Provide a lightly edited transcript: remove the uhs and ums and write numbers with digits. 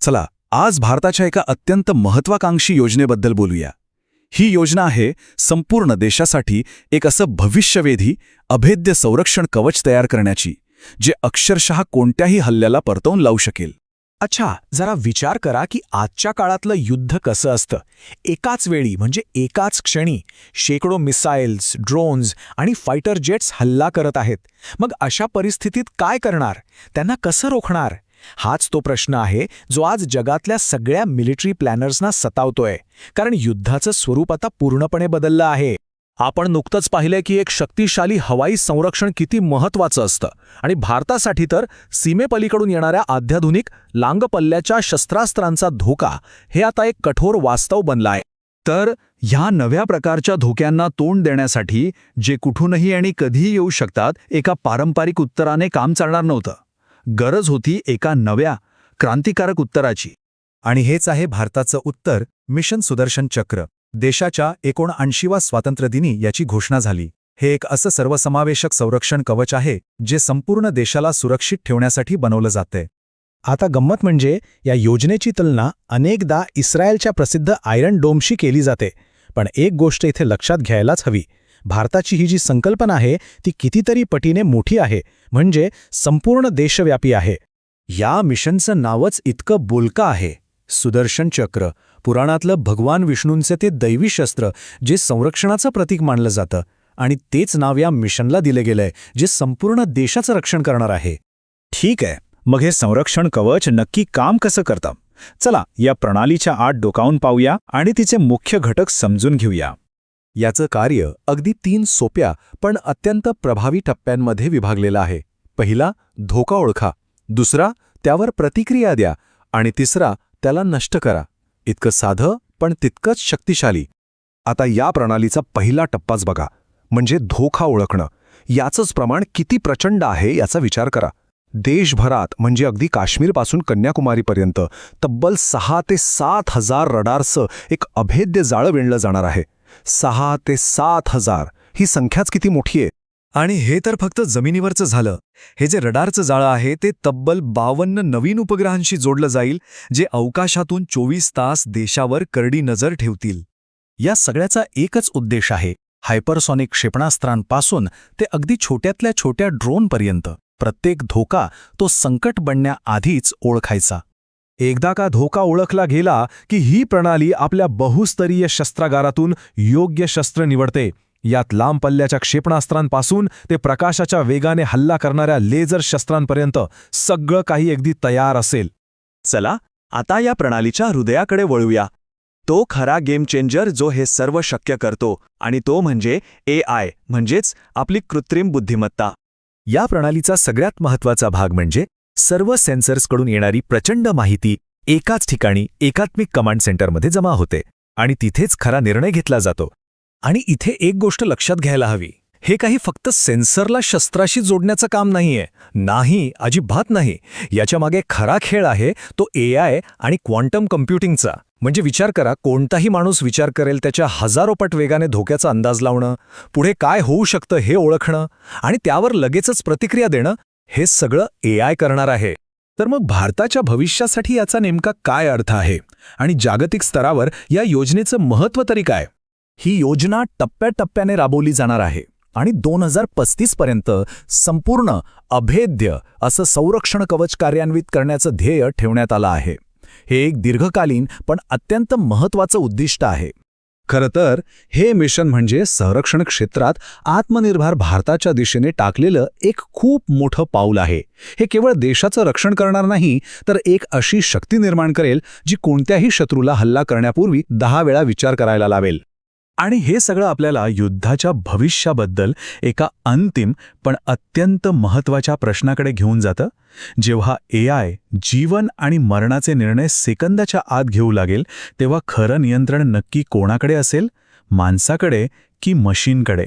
चला आज भारताच्या एका अत्यंत महत्वाकांक्षी योजनेबद्दल बोलूया. ही योजना आहे संपूर्ण देशासाठी एक असं भविष्यवेधी अभेद्य संरक्षण कवच तयार करण्याची, जे अक्षरशः कोणत्याही हल्ल्याला परतवून लावू शकेल. अच्छा, जरा विचार करा की आजच्या काळातलं युद्ध कसं असतं. एकाच वेळी म्हणजे एकाच क्षणी शेकडो मिसाईल्स, ड्रोन्स आणि फायटर जेट्स हल्ला करत आहेत. मग अशा परिस्थितीत काय करणार? त्यांना कसं रोखणार? हाच तो प्रश्न आहे जो आज जगातल्या सगळ्या मिलिटरी प्लॅनर्सना सतावतोय. कारण युद्धाचं स्वरूप आता पूर्णपणे बदललं आहे. आपण नुकतंच पाहिलंय की एक शक्तिशाली हवाई संरक्षण किती महत्त्वाचं असतं, आणि भारतासाठी तर सीमेपलीकडून येणाऱ्या अत्याधुनिक लांब पल्ल्याच्या शस्त्रास्त्रांचा धोका हे आता एक कठोर वास्तव बनलाय. तर ह्या नव्या प्रकारच्या धोक्यांना तोंड देण्यासाठी, जे कुठूनही आणि कधीही येऊ शकतात, एका पारंपरिक उत्तराने काम चालणार नव्हतं. गरज होती एका नव्या क्रांतिकारक उत्तराची. आणि हेच आहे भारताचं उत्तर. मिशन सुदर्शन चक्र. देशाच्या 79व्या स्वातंत्र्यदिनी याची घोषणा झाली. हे एक असं सर्वसमावेशक संरक्षण कवच आहे जे संपूर्ण देशाला सुरक्षित ठेवण्यासाठी बनवलं जातंय. आता गंमत म्हणजे या योजनेची तुलना अनेकदा इस्रायलच्या प्रसिद्ध आयरन डोमशी केली जाते. पण एक गोष्ट इथे लक्षात घ्यायलाच हवी. भारताची ही जी संकल्पना आहे ती कितीतरी पटीने मोठी आहे, म्हणजे संपूर्ण देशव्यापी आहे. या मिशनचं नावच इतकं बोलकं आहे, सुदर्शन चक्र. पुराणातलं भगवान विष्णूंचे ते दैवी शस्त्र जे संरक्षणाचं प्रतीक मानलं जातं, आणि तेच नाव या मिशनला दिले गेलंय, जे संपूर्ण देशाचं रक्षण करणार आहे. ठीक आहे, मग हे संरक्षण कवच नक्की काम कसं करतं? चला या प्रणालीच्या आत डोकावून पाहूया आणि तिचे मुख्य घटक समजून घेऊया. याचं कार्य अगदी 3 सोप्या पण अत्यंत प्रभावी टप्प्यांमध्ये विभागलेलं आहे. पहिला, धोका ओळखा. दुसरा, त्यावर प्रतिक्रिया द्या. आणि तिसरा, त्याला नष्ट करा. इतकं साधं पण तितकंच शक्तिशाली. आता या प्रणालीचा पहिला टप्पाच बघा, म्हणजे धोका ओळखणं. याचंच प्रमाण किती प्रचंड आहे याचा विचार करा. देशभरात, म्हणजे अगदी काश्मीरपासून कन्याकुमारीपर्यंत तब्बल 6 ते 7 हजार रडार्सचं एक अभेद्य जाळं विणलं जाणार आहे. 6 ते 7 हजार ही संख्याच किती मोठी आहे. आणि हे तर फक्त जमिनीवरचं झालं. हे जे रडारचं जाळं आहे ते तब्बल 52 नवीन उपग्रहांशी जोडलं जाईल, जे अवकाशातून 24 तास देशावर करडी नजर ठेवतील. या सगळ्याचा एकच उद्देश आहे, हायपरसॉनिक क्षेपणास्त्रांपासून ते अगदी छोट्यातल्या छोट्या ड्रोनपर्यंत प्रत्येक धोका तो संकट बनण्याआधीच ओळखायचा. एकदा का धोका ओळखला गेला की ही प्रणाली आपल्या बहुस्तरीय शस्त्रागारातून योग्य शस्त्र निवडते. यात लांब पल्ल्याच्या क्षेपणास्त्रांपासून ते प्रकाशाच्या वेगाने हल्ला करणाऱ्या लेझर शस्त्रांपर्यंत सगळं काही अगदी तयार असेल. चला आता या प्रणालीच्या हृदयाकडे वळूया. तो खरा गेम चेंजर जो हे सर्व शक्य करतो, आणि तो म्हणजे AI, म्हणजेच आपली कृत्रिम बुद्धिमत्ता. या प्रणालीचा सगळ्यात महत्त्वाचा भाग म्हणजे सर्व सेन्सर्सकडून येणारी प्रचंड माहिती एकाच ठिकाणी एकात्मिक कमांड सेंटरमध्ये जमा होते, आणि तिथेच खरा निर्णय घेतला जातो. आणि इथे एक गोष्ट लक्षात घ्यायला हवी, हे काही फक्त सेन्सरला शस्त्राशी जोडण्याचं काम नाहीये. नाही, अजिबात नाही. याच्या मागे खरा खेळ आहे तो AI आणि क्वांटम कम्प्युटिंगचा. म्हणजे विचार करा, कोणताही माणूस विचार करेल त्याच्या हजारो पट वेगाने धोक्याचा अंदाज लावणं, पुढे काय होऊ शकतं हे ओळखणं आणि त्यावर लगेचच प्रतिक्रिया देणं, हे सगळं AI करणार आहे. तर मग भारताच्या भविष्यासाठी याचा नेमका काय अर्थ आहे, आणि जागतिक स्तरावर या योजनेचं महत्त्व तरी काय? ही योजना टप्प्याटप्प्याने राबवली जाणार आहे, आणि 2035 पर्यंत संपूर्ण अभेद्य असं संरक्षण कवच कार्यान्वित करण्याचं ध्येय ठेवण्यात आलं आहे. हे एक दीर्घकालीन पण अत्यंत महत्त्वाचं उद्दिष्ट आहे. खरं तर हे मिशन म्हणजे संरक्षण क्षेत्रात आत्मनिर्भर भारताच्या दिशेने टाकलेलं एक खूप मोठं पाऊल आहे. हे केवळ देशाचं रक्षण करणार नाही, तर एक अशी शक्ती निर्माण करेल जी कोणत्याही शत्रूला हल्ला करण्यापूर्वी 10 वेळा विचार करायला लावेल. आणि हे सगळं आपल्याला युद्धाच्या भविष्याबद्दल एका अंतिम पण अत्यंत महत्त्वाच्या प्रश्नाकडे घेऊन जातं. जेव्हा AI जीवन आणि मरणाचे निर्णय सेकंदाच्या आत घेऊ लागेल, तेव्हा खरं नियंत्रण नक्की कोणाकडे असेल, माणसाकडे की मशीनकडे?